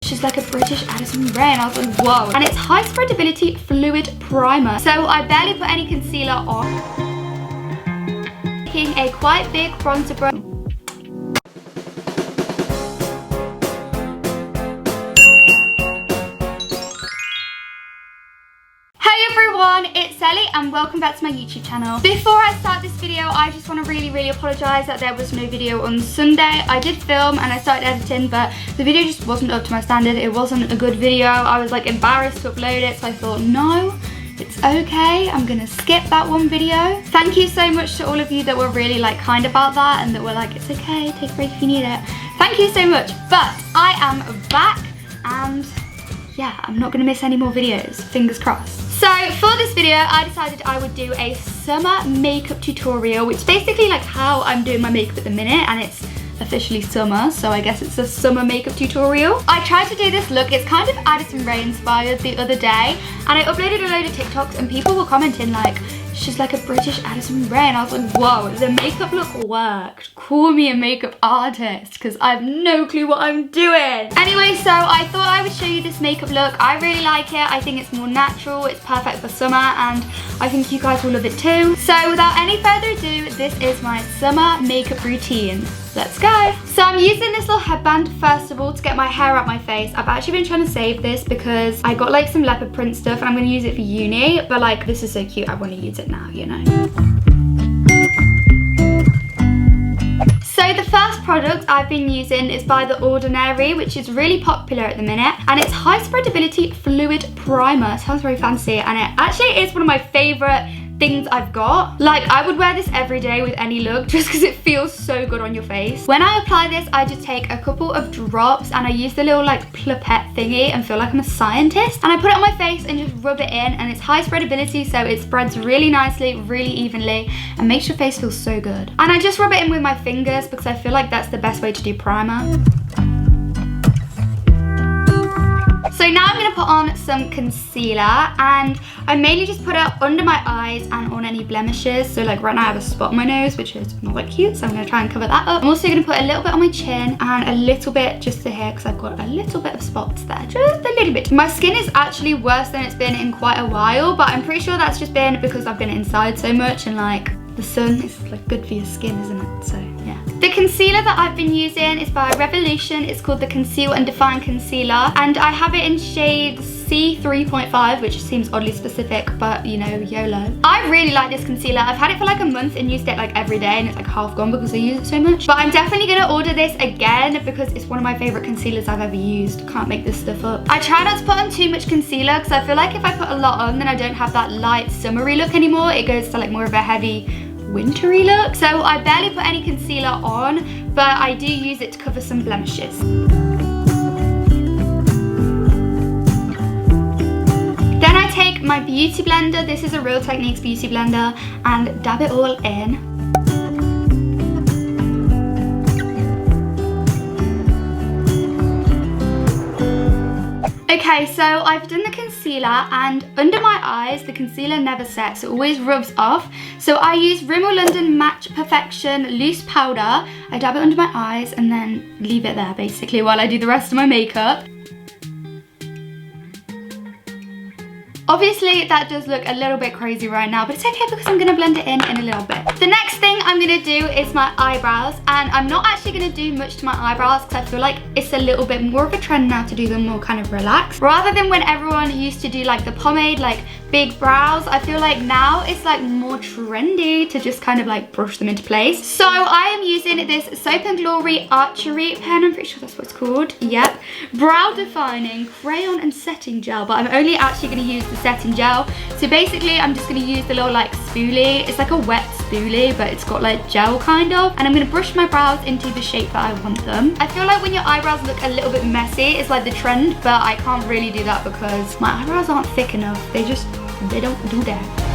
she's like a British Addison Rae, and I was like, whoa. And it's high spreadability fluid primer. So I barely put any concealer on. Taking a quite big bronzer brush. It's Ellie and welcome back to my YouTube channel. Before I start this video, I just want to really apologise that there was no video on Sunday. I did film and I started editing, but the video just wasn't up to my standard. It wasn't a good video. I was like embarrassed to upload it, so I thought, no, it's okay, I'm gonna skip that one video. Thank you so much to all of you that were really like kind about that and that were like, it's okay, take a break if you need it. Thank you so much. But I am back and yeah, I'm not gonna miss any more videos, fingers crossed. So for this video, I decided I would do a summer makeup tutorial, which is basically like how I'm doing my makeup at the minute, and it's officially summer, so I guess it's a summer makeup tutorial. I tried to do this look, it's kind of Addison Rae inspired the other day, and I uploaded a load of TikToks and people were commenting like, she's like a British Addison Rae, and I was like, whoa, the makeup look worked. Call me a makeup artist, because I have no clue what I'm doing. Anyway, so I thought I would show you this makeup look. I really like it. I think it's more natural, it's perfect for summer, and I think you guys will love it too. So without any further ado, this is my summer makeup routine. Let's go. So I'm using this little headband first of all to get my hair out my face. I've actually been trying to save this because I got like some leopard print stuff and I'm going to use it for uni, but like this is so cute, I want to use it now, you know. So the first product I've been using is by The Ordinary, which is really popular at the minute, and it's high spreadability fluid primer. It sounds very fancy, and it actually is one of my favourite things I've got. Like, I would wear this every day with any look just because it feels so good on your face. When I apply this, I just take a couple of drops and I use the little like pipette thingy and feel like I'm a scientist, and I put it on my face and just rub it in, and it's high spreadability, so it spreads really nicely, really evenly, and makes your face feel so good. And I just rub it in with my fingers because I feel like that's the best way to do primer. So now I'm going to put on some concealer, and I mainly just put it under my eyes and on any blemishes. So like right now I have a spot on my nose, which is not that cute, so I'm going to try and cover that up. I'm also going to put a little bit on my chin and a little bit just to here because I've got a little bit of spots there, just a little bit. My skin is actually worse than it's been in quite a while, but I'm pretty sure that's just been because I've been inside so much, and like the sun is like good for your skin, isn't it? So yeah. The concealer that I've been using is by Revolution. It's called the Conceal and Define Concealer, and I have it in shade C3.5, which seems oddly specific, but you know, YOLO. I really like this concealer. I've had it for like a month and used it like every day, and it's like half gone because I use it so much. But I'm definitely gonna order this again because it's one of my favorite concealers I've ever used. Can't make this stuff up. I try not to put on too much concealer because I feel like if I put a lot on, then I don't have that light summery look anymore. It goes to like more of a heavy wintry look. So I barely put any concealer on, but I do use it to cover some blemishes. Then I take my beauty blender, this is a Real Techniques beauty blender, and dab it all in. Okay, so I've done the concealer, and under my eyes the concealer never sets, it always rubs off. So I use Rimmel London Match Perfection loose powder. I dab it under my eyes and then leave it there basically while I do the rest of my makeup. Obviously that does look a little bit crazy right now, but it's okay because I'm going to blend it in a little bit. The next thing I'm going to do is my eyebrows, and I'm not actually going to do much to my eyebrows because I feel like it's a little bit more of a trend now to do them more kind of relaxed. Rather than when everyone used to do like the pomade, like big brows, I feel like now it's like more trendy to just kind of like brush them into place. So I am using this Soap & Glory Archery pen, I'm pretty sure that's what it's called. Yep. Brow Defining Crayon and Setting Gel, but I'm only actually going to use the setting gel. So basically I'm just going to use the little like spoolie. It's like a wet spoolie, but it's got like gel kind of, and I'm going to brush my brows into the shape that I want them. I feel like when your eyebrows look a little bit messy, it's like the trend, but I can't really do that because my eyebrows aren't thick enough. They don't do that.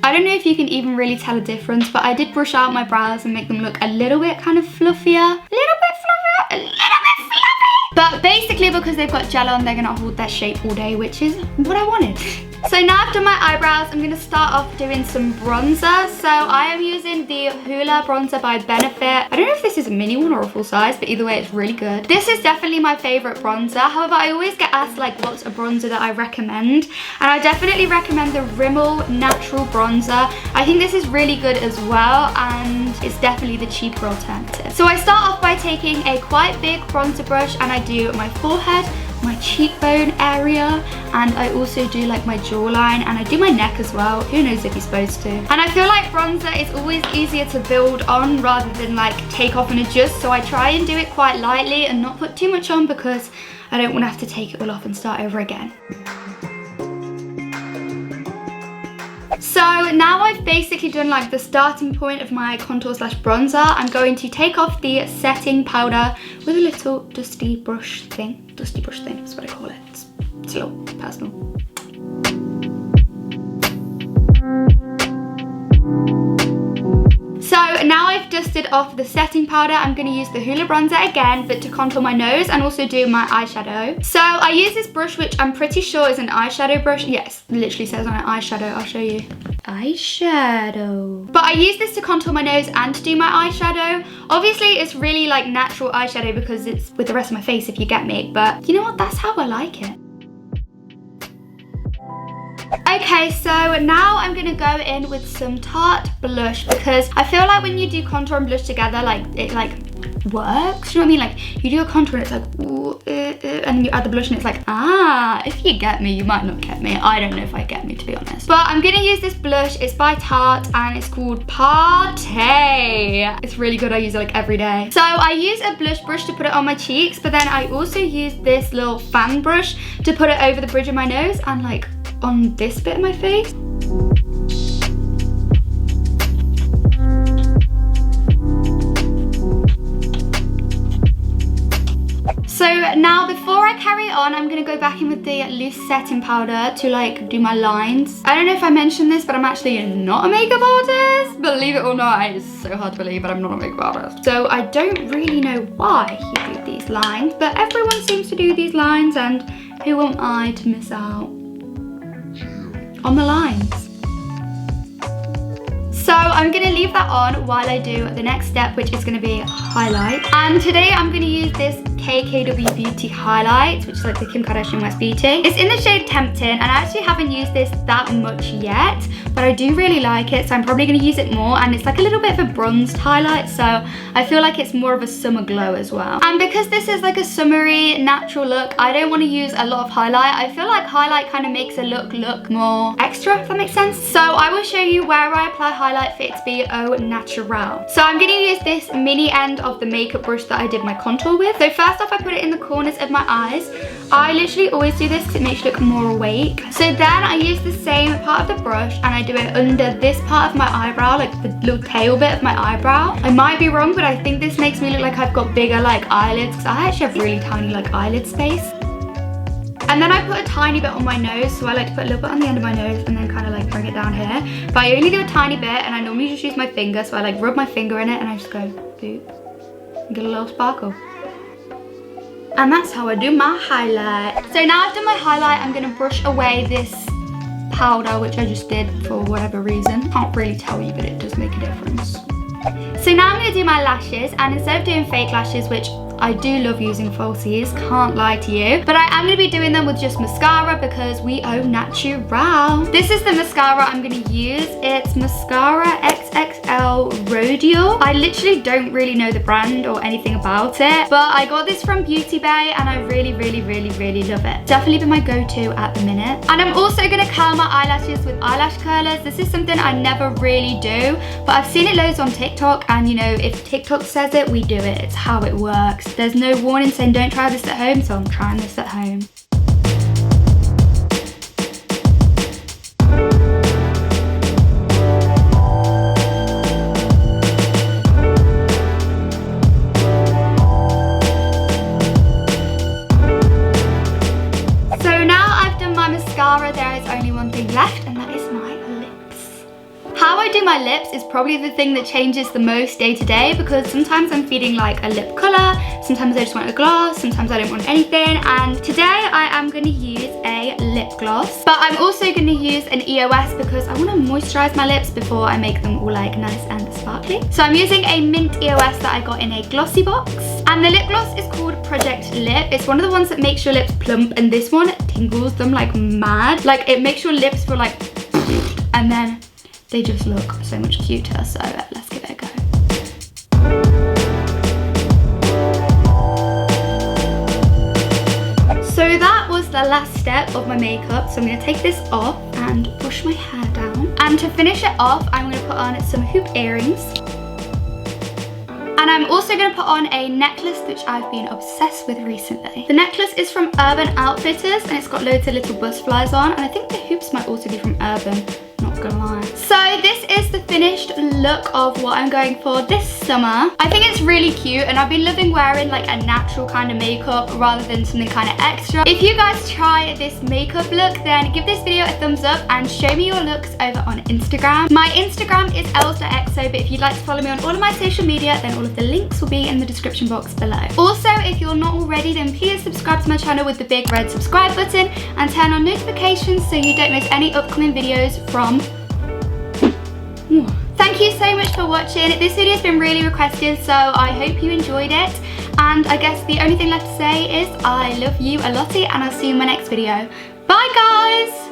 I don't know if you can even really tell a difference, but I did brush out my brows and make them look a little bit kind of fluffier. But basically because they've got gel on, they're gonna hold their shape all day, which is what I wanted. So now I've done my eyebrows, I'm going to start off doing some bronzer. So I am using the Hoola bronzer by Benefit. I don't know if this is a mini one or a full size, but either way it's really good. This is definitely my favourite bronzer. However, I always get asked like what's a bronzer that I recommend. And I definitely recommend the Rimmel Natural Bronzer. I think this is really good as well, and it's definitely the cheaper alternative. So I start off by taking a quite big bronzer brush and I do my forehead, my cheekbone area, and I also do like my jawline, and I do my neck as well. Who knows if you're supposed to. And I feel like bronzer is always easier to build on rather than like take off and adjust, so I try and do it quite lightly and not put too much on because I don't want to have to take it all off and start over again. So now I've basically done like the starting point of my contour slash bronzer, I'm going to take off the setting powder with a little dusty brush thing. Dusty brush thing is what I call it. It's a little personal. So now I've dusted off the setting powder, I'm going to use the Hoola bronzer again, but to contour my nose and also do my eyeshadow. So I use this brush, which I'm pretty sure is an eyeshadow brush. Yes, it literally says on it eyeshadow. I'll show you. Eyeshadow. But I use this to contour my nose and to do my eyeshadow. Obviously, it's really like natural eyeshadow because it's with the rest of my face, if you get me. But you know what? That's how I like it. Okay, so now I'm gonna go in with some Tarte blush because I feel like when you do contour and blush together, like it like works. You know what I mean? Like you do a contour and it's like ooh, and then you add the blush and it's like if you get me, you might not get me. I don't know if I get me, to be honest. But I'm gonna use this blush. It's by Tarte and it's called Party. It's really good. I use it like every day. So I use a blush brush to put it on my cheeks, but then I also use this little fan brush to put it over the bridge of my nose and like on this bit of my face. So now before I carry on, I'm gonna go back in with the loose setting powder to like do my lines. I don't know if I mentioned this, but I'm actually not a makeup artist. Believe it or not, it's so hard to believe, but I'm not a makeup artist. So I don't really know why you do these lines, but everyone seems to do these lines, and who am I to miss out on the lines? So I'm gonna leave that on while I do the next step, which is gonna be highlight. And today I'm gonna use this KKW Beauty highlight, which is like the Kim Kardashian West Beauty. It's in the shade Tempting, and I actually haven't used this that much yet, but I do really like it, so I'm probably gonna use it more. And it's like a little bit of a bronzed highlight, so I feel like it's more of a summer glow as well. And because this is like a summery natural look, I don't want to use a lot of highlight. I feel like highlight kind of makes a look more extra, if that makes sense. So I will show you where I apply highlight for it to be au natural. So I'm gonna use this mini end of the makeup brush that I did my contour with. So first off, I put it in the corners of my eyes. I literally always do this because it makes you look more awake. So then I use the same part of the brush and I do it under this part of my eyebrow, like the little tail bit of my eyebrow. I might be wrong, but I think this makes me look like I've got bigger like eyelids, because I actually have really tiny like eyelid space. And then I put a tiny bit on my nose, so I like to put a little bit on the end of my nose and then kind of like bring it down here. But I only do a tiny bit, and I normally just use my finger, so I like rub my finger in it and I just go boop and get a little sparkle. And that's how I do my highlight. So now I've done my highlight, I'm gonna brush away this powder, which I just did for whatever reason. Can't really tell you, but it does make a difference. So now I'm gonna do my lashes, and instead of doing fake lashes, which I do love using falsies, can't lie to you, but I am gonna be doing them with just mascara because we au natural. This is the mascara I'm gonna use. It's Mascara XXL Rhodial. I literally don't really know the brand or anything about it, but I got this from Beauty Bay and I really love it. Definitely been my go-to at the minute. And I'm also gonna curl my eyelashes with eyelash curlers. This is something I never really do, but I've seen it loads on TikTok, and you know, if TikTok says it, we do it. It's how it works. There's no warning saying don't try this at home, so I'm trying this at home. So now I've done my mascara, there is only one thing left, and that is my lips. How I do my lips lips is probably the thing that changes the most day to day, because sometimes I'm feeling like a lip colour, sometimes I just want a gloss, sometimes I don't want anything, and today I am going to use a lip gloss. But I'm also going to use an EOS because I want to moisturise my lips before I make them all like nice and sparkly. So I'm using a mint EOS that I got in a glossy box. And the lip gloss is called Project Lip. It's one of the ones that makes your lips plump, and this one tingles them like mad. Like, it makes your lips feel like and then they just look so much cuter. So let's give it a go. So that was the last step of my makeup. So I'm going to take this off and brush my hair down. And to finish it off, I'm going to put on some hoop earrings. And I'm also going to put on a necklace which I've been obsessed with recently. The necklace is from Urban Outfitters and it's got loads of little butterflies on, and I think the hoops might also be from Urban, not gonna lie. So this is the finished look of what I'm going for this summer. I think it's really cute, and I've been loving wearing like a natural kind of makeup rather than something kind of extra. If you guys try this makeup look, then give this video a thumbs up and show me your looks over on Instagram. My Instagram is els.exo, but if you'd like to follow me on all of my social media, then all of the links will be in the description box below. Also, if you're not already, then please subscribe to my channel with the big red subscribe button and turn on notifications so you don't miss any upcoming videos from Thank you so much for watching. This video has been really requested, so I hope you enjoyed it. And I guess the only thing left to say is I love you a lottie, and I'll see you in my next video. Bye guys!